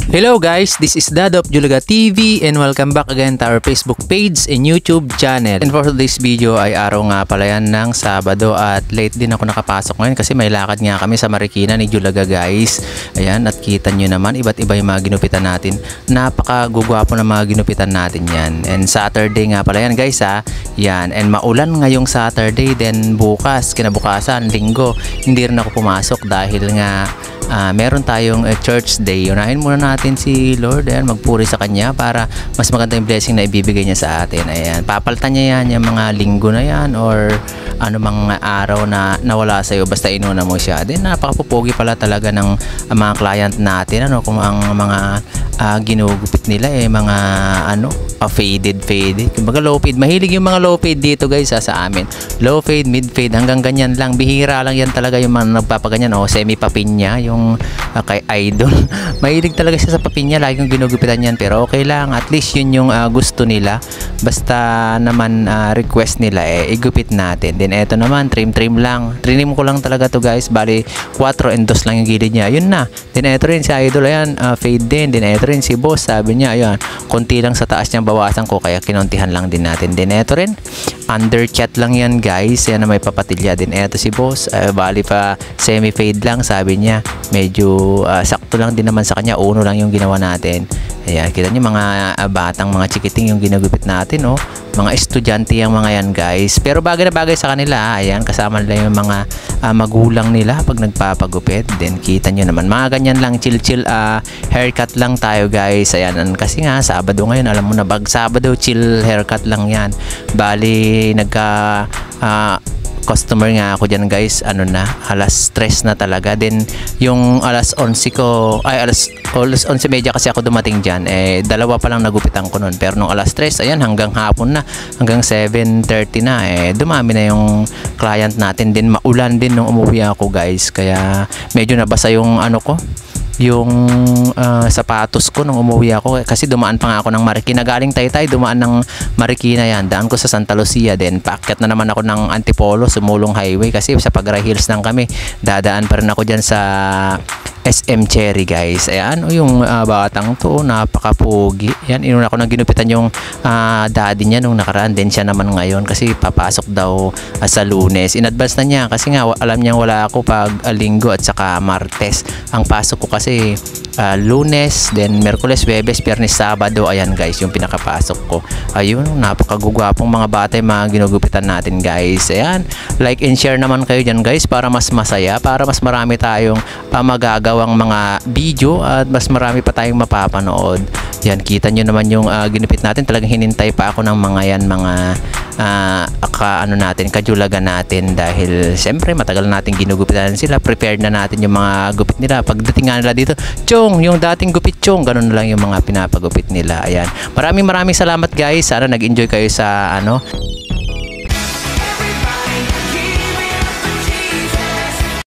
Hello guys, this is Dad of Julaga TV and welcome back again to our Facebook page and YouTube channel. And for today's video ay araw nga pala yan ng Sabado at late din ako nakapasok ngayon kasi may lakad nga kami sa Marikina ni Julaga guys. Ayan, at kita nyo naman iba't iba yung mga ginupitan natin. Napakagugwapo na mga ginupitan natin yan. And Saturday nga pala yan guys ha. Yan, and maulan ngayong Saturday, then bukas, kinabukasan, Linggo, hindi rin ako pumasok dahil nga meron tayong church day. Unahin muna natin si Lord, ayan, magpuri sa kanya para mas maganda yung blessing na ibibigay niya sa atin. Ayan, papalitan niya yan yung mga linggo na yan or ano mga araw na nawala sa'yo basta inuna mo siya. Then napakapupogi pala talaga ng mga client natin, ano, kung ang mga ginugupit nila mga faded. Kumbaga low fade, mahilig yung mga low fade dito guys sa amin. Low fade, mid fade, hanggang ganyan lang, bihira lang yan talaga yung mga nagpapaganyan semi papinya yung kay Idol. Mahilig talaga siya sa papinya, lagi yung ginugupitan yan, pero okay lang, at least yun yung gusto nila, basta naman request nila igupit natin. Then eto naman, trim lang, trinim ko lang talaga to guys, bali 4 and 2 lang yung gilid niya, yun na. Then eto rin si Idol, ayan, fade din. Then eto rin si Boss, sabi niya ayan, konti lang sa taas niya bawasan ko kaya kinontihan lang din natin. Then eto rin, undercut lang yan guys, yan na may papatilya. Din eto si Boss, bali pa semi fade lang, sabi niya medyo sakto lang din naman sa kanya, uno lang yung ginawa natin. Ayan, kita niyo mga batang, mga chikiting yung ginagupit natin, mga estudyante yung mga yan guys, pero bagay na bagay sa kanila. Ayan, kasama nila yung mga magulang nila pag nagpapagupit. Then kita nyo naman, mga ganyan lang, chill haircut lang tayo guys. Ayan, kasi nga Sabado ngayon, alam mo na, bag Sabado chill haircut lang yan. Bali customer nga ako dyan guys, alas 3 na talaga. Then yung alas 11 ko, alas 11:30 kasi ako dumating dyan, dalawa pa lang nagupitan ko nun. Pero nung alas 3, ayan, hanggang hapon na, hanggang 7:30 na, dumami na yung client natin. Din maulan din nung umuwi ako guys, kaya medyo nabasa yung yung sapatos ko nung umuwi ako kasi dumaan pa nga ako ng Marikina, galing Taytay, dumaan ng Marikina yan, daan ko sa Santa Lucia, then paakyat na naman ako ng Antipolo, Sumulong Highway kasi sa Pagra Hills lang kami, dadaan pa rin ako dyan sa SM Cherry guys. Ayan, yung batang to, napakapugi yan. Inuna ko nang ginupitan yung daddy niya nung nakaraan, then siya naman ngayon kasi papasok daw sa Lunes. In advance na niya kasi nga alam niya wala ako pag Linggo at saka Martes. Ang pasok ko kasi Lunes, then Merkules, Webes, Biyernes, Sabado. Ayan guys, yung pinakapasok ko. Ayun, napakagugwapong mga bata yung mga ginugupitan natin guys. Ayan, like and share naman kayo dyan guys para mas masaya, para mas marami tayong magagawang mga video at mas marami pa tayong mapapanood. Yan, kita nyo naman yung ginupit natin. Talagang hinintay pa ako ng mga yan, mga kajulaga natin, dahil siyempre matagal natin ginugupitan sila, prepared na natin yung mga gupit nila. Pagdating nga nila dito, chong, yung dating gupit chong, ganun na lang yung mga pinapagupit nila. Ayan, maraming salamat guys, sana nag-enjoy kayo sa